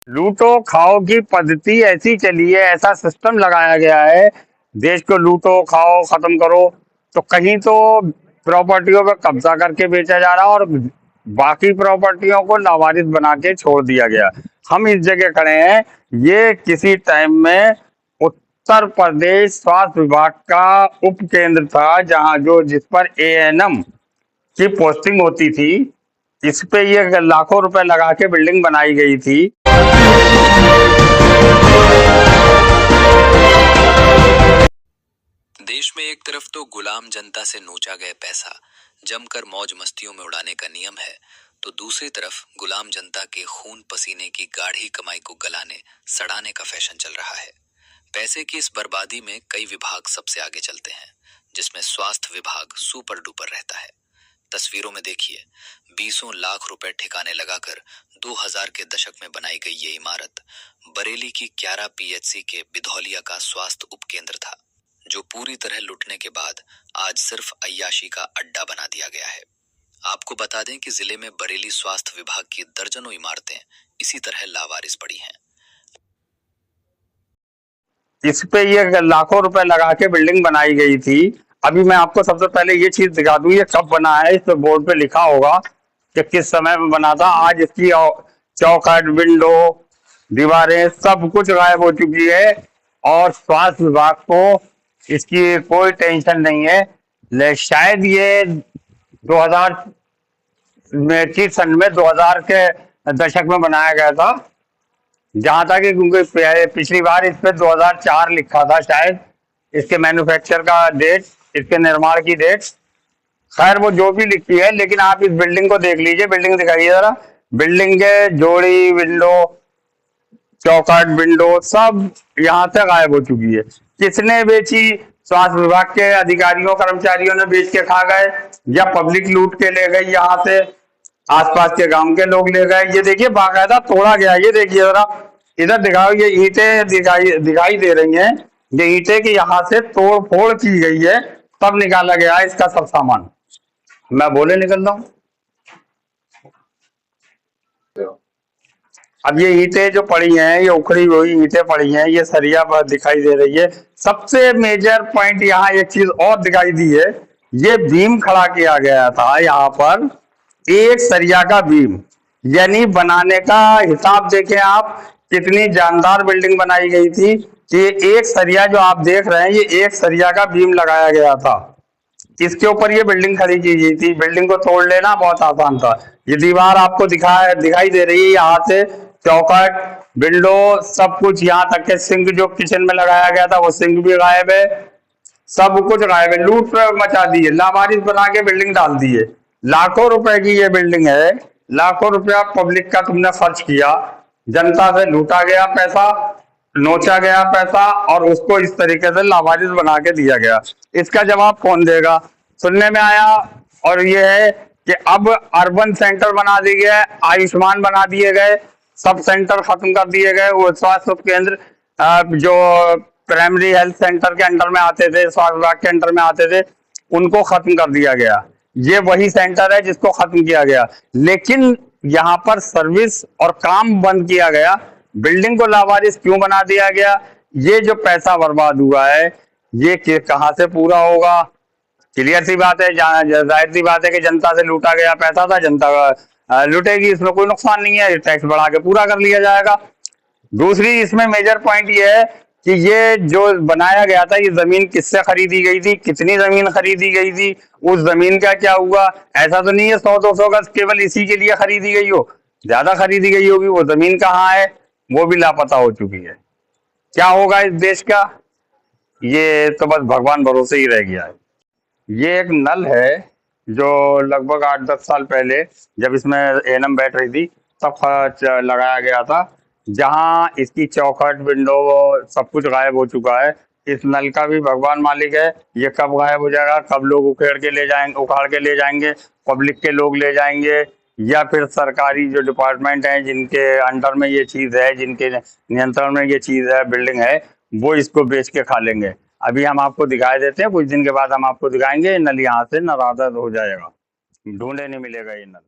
लूटो खाओ की पद्धति ऐसी चली है, ऐसा सिस्टम लगाया गया है, देश को लूटो खाओ खत्म करो। तो कहीं तो प्रॉपर्टियों पे कब्जा करके बेचा जा रहा है और बाकी प्रॉपर्टियों को लावारिस बना के छोड़ दिया गया। हम इस जगह खड़े हैं, ये किसी टाइम में उत्तर प्रदेश स्वास्थ्य विभाग का उप केंद्र था, जहां जिस पर एएनएम की पोस्टिंग होती थी। इस पे ये लाखों रुपए लगा के बिल्डिंग बनाई गई थी। देश में एक तरफ तो गुलाम जनता से नोचा गया पैसा जमकर मौज मस्तियों में उड़ाने का नियम है, तो दूसरी तरफ गुलाम जनता के खून पसीने की गाढ़ी कमाई को गलाने सड़ाने का फैशन चल रहा है। पैसे की इस बर्बादी में कई विभाग सबसे आगे चलते हैं, जिसमें स्वास्थ्य विभाग सुपर डुपर रहता है। तस्वीरों में देखिए, 20 लाख रुपए ठिकाने लगाकर 2000 के दशक में बनाई गई ये इमारत बरेली की 11 पीएचसी के बिधौलिया का स्वास्थ्य उपकेंद्र था, जो पूरी तरह लुटने के बाद आज सिर्फ अय्याशी का अड्डा बना दिया गया है। आपको बता दें कि जिले में बरेली स्वास्थ्य विभाग की दर्जनों इमारतें इसी तरह लावारिस पड़ी हैं। इस पे ये लाखों रुपए लगा के बिल्डिंग बनाई गई थी। अभी मैं आपको सबसे पहले ये चीज दिखा दूं, ये कब बना है। इस पे बोर्ड पे लिखा होगा कि किस समय में बना था। आज इसकी चौखट, विंडो, दीवारें सब कुछ गायब हो चुकी है और स्वास्थ्य विभाग को इसकी कोई टेंशन नहीं है। शायद ये 2000 की सन में 2000 के दशक में बनाया गया था, जहां तक कि क्योंकि पिछली बार इस पे 2004 लिखा था शायद, इसके मैन्युफैक्चर का डेट, इसके निर्माण की डेट। खैर वो जो भी लिखी है, लेकिन आप इस बिल्डिंग को देख लीजिए। बिल्डिंग दिखाइए जरा। बिल्डिंग के जोड़ी, विंडो, चौखट, विंडो सब यहाँ से गायब हो चुकी है। किसने बेची? स्वास्थ्य विभाग के अधिकारियों कर्मचारियों ने बेच के खा गए, या पब्लिक लूट के ले गई, यहाँ से आसपास के गांव के लोग ले गए। ये देखिए बाकायदा तोड़ा गया। ये देखिए जरा, इधर दिखाओ, ये ईंटें दिखाई दे रही हैं। ये ईंटें की यहाँ से तोड़ फोड़ की गई है, तब निकाला गया है इसका सब सामान। मैं बोले निकल रहा हूँ। अब ये ईंटें जो पड़ी हैं, ये उखड़ी हुई ईंटें पड़ी हैं, ये सरिया पर दिखाई दे रही है। सबसे मेजर पॉइंट यहाँ एक चीज और दिखाई दी है, ये बीम खड़ा किया गया था यहाँ पर, एक सरिया का बीम। यानी बनाने का हिसाब देखें आप, कितनी जानदार बिल्डिंग बनाई गई थी कि एक सरिया जो आप देख रहे हैं, ये एक सरिया का बीम लगाया गया था। इसके ऊपर ये बिल्डिंग खड़ी की गई थी। बिल्डिंग को तोड़ लेना बहुत आसान था। ये दीवार आपको दिखाई दे रही है, यहाँ से चौखट, विंडो सब कुछ, यहाँ तक के सिंक जो किचन में लगाया गया था वो सिंक भी गायब है। सब कुछ गायब है। लूट मचा दी है, लावारिस बना के बिल्डिंग डाल दी है। लाखों रुपए की ये बिल्डिंग है। लाखों रुपया पब्लिक का तुमने खर्च किया, जनता से लूटा गया पैसा, नोचा गया पैसा, और उसको इस तरीके से लावारिस बना के दिया गया। इसका जवाब कौन देगा? सुनने में आया और ये है कि अब अर्बन सेंटर बना दिए गए, आयुष्मान बना दिए गए, सब सेंटर खत्म कर दिए गए। वो स्वास्थ्य केंद्र जो प्राइमरी हेल्थ सेंटर के अंडर में आते थे, स्वास्थ्य विभाग के अंडर में आते थे, उनको खत्म कर दिया गया। ये वही सेंटर है जिसको खत्म किया गया, लेकिन यहाँ पर सर्विस और काम बंद किया गया। बिल्डिंग को लावारिस क्यों बना दिया गया? ये जो पैसा बर्बाद हुआ है, ये कहाँ से पूरा होगा? क्लियर सी बात है, जाहिर सी बात है कि जनता से लूटा गया पैसा था, जनता लूटेगी, इसमें कोई नुकसान नहीं है, टैक्स बढ़ा के पूरा कर लिया जाएगा। दूसरी इसमें मेजर पॉइंट ये है कि ये जो बनाया गया था, ये जमीन किससे खरीदी गई थी, कितनी जमीन खरीदी गई थी, उस जमीन का क्या हुआ? ऐसा तो नहीं है 100-200 गज केवल इसी के लिए खरीदी गई हो, ज्यादा खरीदी गई होगी। वो जमीन कहाँ है, वो भी लापता हो चुकी है। क्या होगा इस देश का, ये तो बस भगवान भरोसे ही रह गया है। ये एक नल है जो लगभग 8-10 साल पहले, जब इसमें एएनएम बैठ रही थी, तब लगाया गया था, जहां इसकी चौखट, विंडो सब कुछ गायब हो चुका है। इस नल का भी भगवान मालिक है। ये कब गायब हो जाएगा, कब लोग उखाड़ के ले जाएंगे, पब्लिक के लोग ले जाएंगे, या फिर सरकारी जो डिपार्टमेंट हैं जिनके अंडर में ये चीज है, जिनके नियंत्रण में ये चीज है, बिल्डिंग है, वो इसको बेच के खा लेंगे। अभी हम आपको दिखाई देते हैं, कुछ दिन के बाद हम आपको दिखाएंगे। नल यहाँ से नरादर हो जाएगा, ढूंढे नहीं मिलेगा ये नल।